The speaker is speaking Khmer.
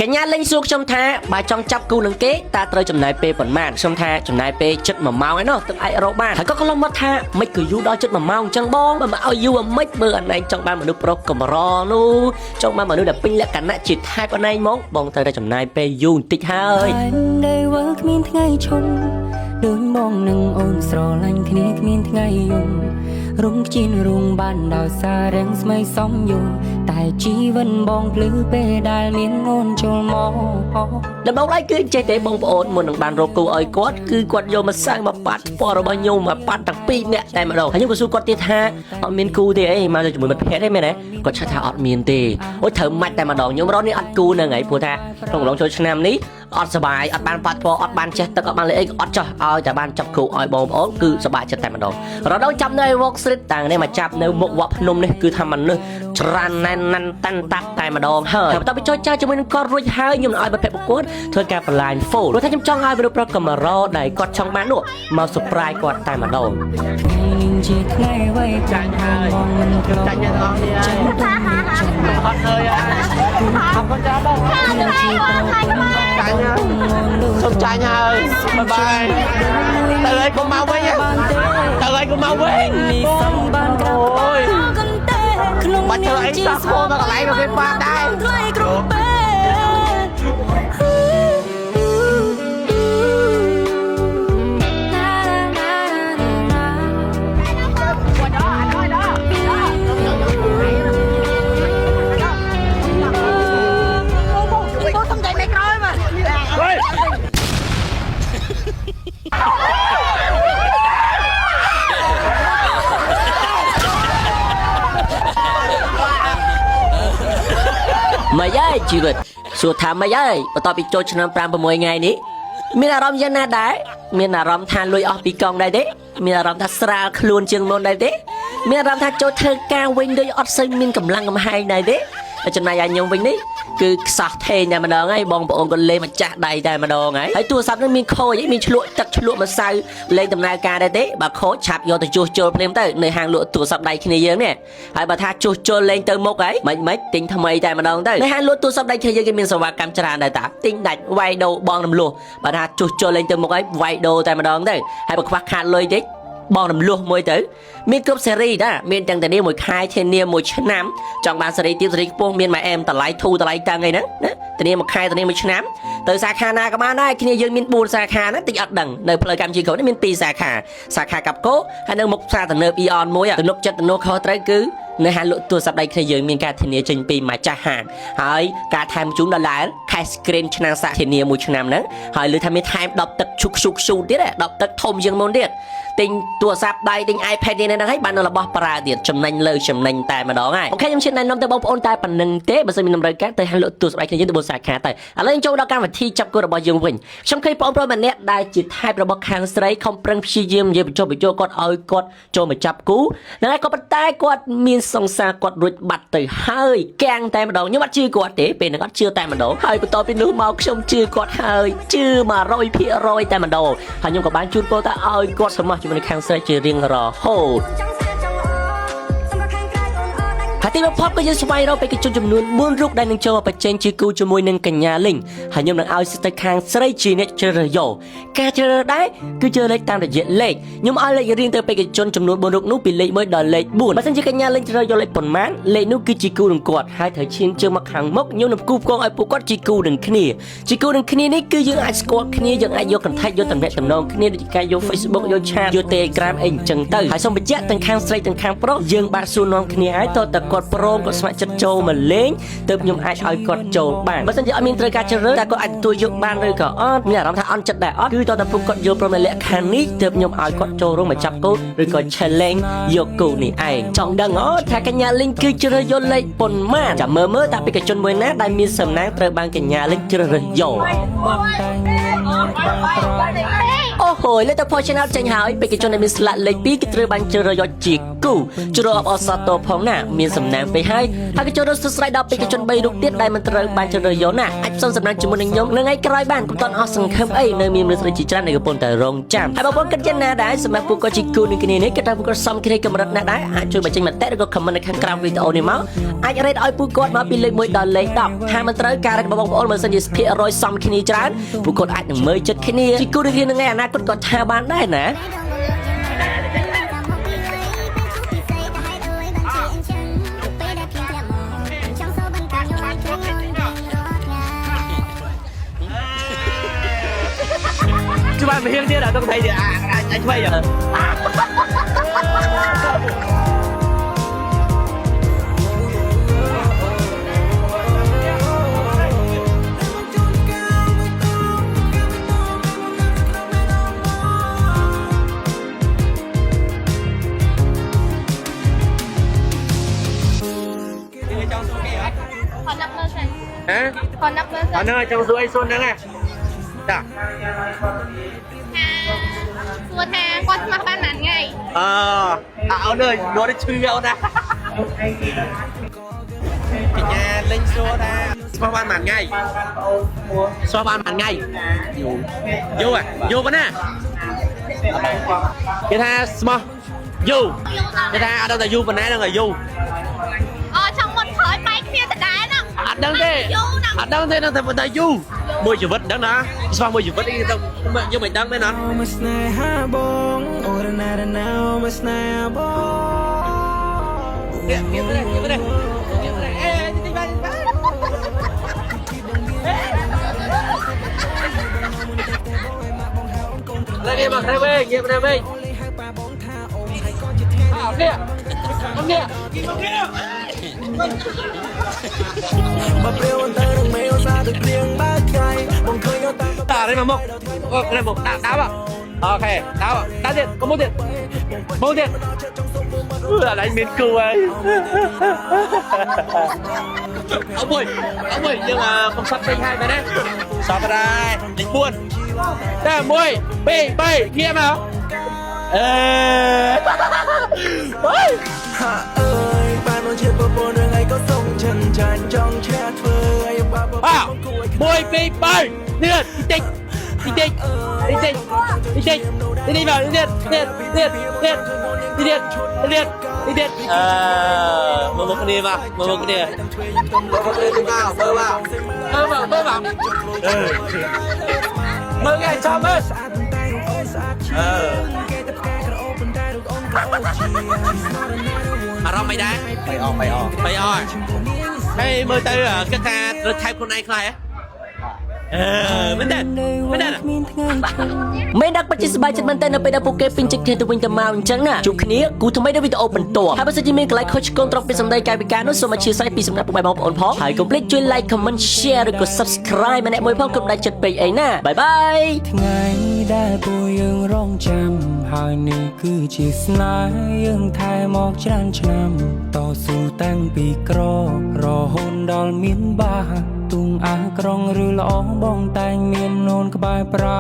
កញ្ញាលេងសួរខ្ញុំថាបើចង់ចាប់គូនឹងគេតើត្រូវចំណាយពេលប៉ុន្មានខ្ញុំថាចំណាយពេលចិត្ត1ម៉ោងឯណោះទឹកអាចរកបានហើយក៏ខ្លះមកថាមិនក៏យូរដល់ចិត្ត1ម៉ោងអញ្ចឹងបងបើមកឲ្យយូរអាម៉េចបើអណែងចង់បានមនុស្សប្រុសកម្រនោះចង់បានមនុស្សដែលពេញលក្ខណៈជាថែបអណែងមកបងត្រូវតែចំណាយពេលយូរបន្តិចហើយได้ว่าគ្មានថ្ងៃឈប់ដូចមកនឹងអូនស្រឡាញ់គ្នាគ្មានថ្ងៃយំរងជីនរងបានដោយសាររាំងស្មៃសំយំតែជីវិតបងភ្លឺពេលដែលមានអូនចូលមកដំបូងឡើយគឺចេះតែបងប្អូនមុននឹងបានរកគូឲ្យគាត់គឺគាត់យកមកសាំងមកប៉ាត់ពណ៌របស់ខ្ញុំមកប៉ាត់ទាំងពីរនាក់តែម្ដងហើយខ្ញុំក៏សួរគាត់ទៀតថាអត់មានគូទេអីមកជាមួយមិត្តភក្តិទេមែនទេគាត់ឆ្លើយថាអត់មានទេអូយត្រូវម៉ាច់តែម្ដងខ្ញុំរត់នេះអត់គូនឹងហើយព្រោះថាក្នុងម្ដងចូលឆ្នាំនេះអត់សុបាយអត់បានប៉ាត់ពណ៌អត់បានចេះទឹកអត់បានលេអីអត់ចោះឲ្យតែបានចាប់គូឲ្យបងប្អូនគឺសុបាយចិត្តតែម្ដងរត់ដល់ចាប់នៅ Walk Street តាំងនេះមកចាប់នៅមុខវត្តភ្នំនេះគឺថាមនុស្សច្រើនណែនណាន់តាន់តាប់តែម្ដងហើយបន្ទាប់ពីចុចចោលជាមួយនឹងគាត់រួចហើយខ្ញុំនឹងឲ្យប្រភេទប្រកួតធ្វើការ blind fold ព្រោះថាខ្ញុំចង់ឲ្យមនុស្សប្រុសកម្រដែលគាត់ចង់បាននោះមក surprise គាត់តែម្ដងជាថ្ងៃໄວចាញ់ហើយមិនក្រចាញ់ទាំងអស់គ្នាចាញ់អត់ហើយអរគុណចាបងចាញ់ហើយសុំចាញ់ហើយបាយទៅឲ្យកុំមកវិញទៅឲ្យកុំមកវិញសំបានក្រអូយបាច់ធ្វើអីសោះហូរមកកន្លែងក៏គេបានដែរថ្លៃគ្រប់ពេលមកយាយជីវិតសួរថាមកយាយបន្ទាប់ពីចូលឆ្នាំ5 6ថ្ងៃនេះមានអារម្មណ៍យ៉ាងណាដែរមានអារម្មណ៍ថាលុយអស់ពីកង់ដែរទេមានអារម្មណ៍ថាស្រាលខ្លួនជាងមុនដែរទេមានអារម្មណ៍ថាចូលធ្វើការវិញដូចអត់សូវមានកម្លាំងកំហែងដែរទេចំណែកឯខ្ញុំវិញនេះគឺខ្សោះថេងតែម្ដងហើយបងប្អូនក៏លេងមកចាស់ដៃតែម្ដងហើយទូរស័ព្ទនឹងមានខូចមានឆ្លក់ទឹកឆ្លក់ម្សៅលេងដំណើរការដែរទេបើខូចឆាប់យកទៅជួសជុលភ្លាមទៅនៅហាងលក់ទូរស័ព្ទដៃគ្នាយើងនេះហើយបើថាជួសជុលលេងទៅមុខហើយមិនទិញថ្មីតែម្ដងទៅនៅហាងលក់ទូរស័ព្ទដៃគ្នាយើងគេមានសេវាកម្មច្រើនដែរតាទិញដាច់វាយដូរបងរំលោះបើថាជួសជុលលេងទៅមុខហើយវាយដូរតែម្ដងទៅហើយបើខ្វះខាតលុយតិចបងរំលោះមួយទៅមានគ្រប់សេរីតាមានទាំងធានាមួយខែធានាមួយឆ្នាំចង់បានសេរីទៀតសេរីខ្ពស់មានម៉ែអែមតម្លៃធូរតម្លៃតាំងអីហ្នឹងណាធានាមួយខែធានាមួយឆ្នាំទៅសាខាណាក៏បានដែរគ្នាយើងមាន4សាខាណាតិចអត់ដឹងនៅផ្លូវកម្ពុជាក្រោយនេះមាន2សាខាសាខាកាប់កោហើយនៅមុខផ្សារទំនើបអ៊ីអនមួយទំនប់ចិត្តទំនប់ខុសត្រូវគឺនៅហាងលក់ទូរស័ព្ទដៃគ្នាយើងមានការធានាចេញពីម្ចាស់ហាងហើយការថែមជូនដល់ឡានខេសស្គ្រីនឆ្នាំសាក់ធានាមួយឆ្នាំហ្នឹងហើយលើថាមានថែម10ទឹកឈុកទៀត10ទឹកធំជាងមុនទៀតទិញទូរស័ព្ទដៃទិញ iPad នេះហ្នឹងហើយបាននៅរបស់ប្រើទៀតចំណេញលើចំណេញតែម្ដងហើយអូខេខ្ញុំជិះណែនាំទៅបងប្អូនតែប៉ុណ្្នឹងទេបើសិនមានតម្រូវការទៅហាងលក់ទូរស័ព្ទដៃគ្នាយើងទៅ4សាខាទៅឥឡូវចូលដល់កម្មវិធីចាប់គូរបស់យើងវិញខ្ញុំឃើញបងប្អូនម្នាក់ដែលជាថែបរបស់ខាងស្រីខំប្រឹងព្យាយាមនិយាយបញ្ចុះបញ្ចូលគាត់ឲ្យគាត់ចូលមកចាប់គូហ្នឹងហើយក៏ប៉ុន្តែគាត់មានសង្សារគាត់រួចបាត់ទៅហើយកាំងតែម្ដងខ្ញុំអត់ជឿគាត់ទេពេលហ្នឹងអត់ជឿតែម្ដងហើយបន្ទាប់ពីនោះមកខ្ញុំជឿគាត់ហើយជឿ100%តែម្ដងហើយខ្ញុំក៏បានជូនពរថាឲ្យគាត់សមោះជាមួយនឹងខាងស្រីជារៀងរហូតហើយទីបំផុតក៏យើងស្វែងរកបេក្ខជនចំនួន4រូបដែលនឹងចូលប្រជែងជាគូជាមួយនឹងកញ្ញាលីងហើយខ្ញុំនឹងឲ្យសិទ្ធិខាងស្រីជាអ្នកជ្រើសរើសយកការជ្រើសរើសដែរគឺជ្រើសរើសតាមរយៈលេខខ្ញុំឲ្យលេខរៀងទៅបេក្ខជនចំនួន4រូបនោះពីលេខ1ដល់លេខ4បើសិនជាកញ្ញាលីងជ្រើសយកលេខប៉ុន្មានលេខនោះគឺជាគូនឹងគាត់ហើយត្រូវឈានជើងមកខាងមុខខ្ញុំនឹងគូផ្គងឲ្យពួកគាត់ជាគូនឹងគ្នានេះគឺយើងអាចស្គាល់គ្នាយើងអាចយក contact យកតំណែងតំណងគ្នាដូចការយក Facebook យក chat យក Telegram អីអញ្ចឹងទៅហើយសូមបញ្ជាក់ទាំងខាងស្រីទាំងខាងប្រុសយើងបានសួរនាំគ្នាហើយតើគាត់ព្រមគាត់ស្ម័គ្រចិត្តចូលមកលេងទើបខ្ញុំអាចឲ្យគាត់ចូលបានបើមិនជាអត់មានត្រូវការជ្រើសរើសតែគាត់អាចទទួលយកបានឬក៏អត់មានអារម្មណ៍ថាអន់ចិត្តដែរអត់គឺតើពួកគាត់យកព្រមនៅលក្ខខណ្ឌនេះទើបខ្ញុំឲ្យគាត់ចូលរួមមកចាប់គោឬក៏ challenge យកគោនេះឯងចង់ដឹងអត់ថាកញ្ញាលីងគឺជ្រើសយកលេខប៉ុន្មានចាំមើលតើបេក្ខជនមួយណាដែលមានសំណាងត្រូវបានកញ្ញាលីងជ្រើសរើសយកអូ ហូលើទៅផឆានែលចាញ់ហើយបេក្ខជនដែលមានស្លាកលេខ2គឺត្រូវបានជ្រើសរើសយកជាគូជ្រើសអបអសតតផងណាមានសំណាងពេកហើយហើយក៏ចូលរកសួស្ដីដល់បេក្ខជន3រូបទៀតដែលមិនត្រូវបានជ្រើសរើសយកណាអាចផ្សំសំណាងជាមួយនឹងខ្ញុំនៅថ្ងៃក្រោយបានកុំតន់អស់សង្ឃឹមអីនៅមានមនុស្សជាច្រើនដែលកំពុងតែរងចាំហើយបងប្អូនគិតយ៉ាងណាដែរសម្រាប់ពួកគាត់ជាគូនឹងគ្នានេះគេថាពួកគាត់សមគ្នាកម្រិតណាស់ដែរអាចជួយបញ្ចេញមតិឬក៏ comment នៅខាងក្រោមវីដេអូនេះមកអាច rate ឲ្យពួកគាត់មកពីលេខ1ដល់លេខ10ថាមិនត្រូវការ rate របស់បងប្អូនបើសិនជាភាគរយសមគ្នាច្រើនពួកគាត់អាចនឹងមើលចិត្តគ្នាជាគូនឹងគ្នានៅថ្ងៃអនាគតក៏ថាបានដែរណាchú bạn phải hiên thiết là tôi thấy thì anh quay rồi hả? Còn 5 nơi ở nơi trong suối xuân đó nghe dạ Xua tha con mắc ban nản ngày ở nơi nó đi chui đâu nè cái nhà lên xua ra xóa ban màn ngay xóa ban màn ngay vô à vô cái nè cái tha small vô cái tha ở đâu là vô bên này đang là vô trong một khói bay kia thật đá nè ở đâu thế nó thành một đại du môi chữ vật đó nè sao môi chữ vật đi trong như mình đang đây nè lên đi mà theo về nghiệp theo về kia ông kia đây mà một đây một đá vào ok đá vào đá tiền có một tiền là đánh miếng cừu ấy ông ơi nhưng mà không sắp xanh hai cái đấy sao vào đây lính buôn đây là môi bê kia mà môi bê liệt đi vào liệt một cái đi vào bơ vào mơ ngày cho mơ mà rong mày đá mày oi hay mơ tới cái ta rồi thay con này khai áមិនដែរមេដឹកពិតជាសប្បាយចិត្តមែនតើនៅពេលដែលពួកគេពេញចិត្តគ្នាទៅវិញទៅមកអញ្ចឹងណាជួបគ្នាគូថ្មីនៅវីដេអូបន្ទាប់ហើយបើសិនជាមានកន្លែងខុសឆ្គងត្រង់ពីសម្ដីកាយវិការនោះសូមអធិស្ឋានពីសំណាក់ពុកម៉ែបងប្អូនផងហើយកុំភ្លេចជួយ like comment share ឬក៏ subscribe ម្នាក់មួយផងកុំដាច់ចិត្តពេកអីណាបាយបាយថ្ងៃដែលពួកយើងរងចាំហើយនេះគឺជាស្នេហ៍យើងថែមកច្រើនឆ្នាំតស៊ូតាំងពីក្ររហូតដល់មានបាទុងអាក្រងឬល្អបងតែងមាននូនក្បែរប្រា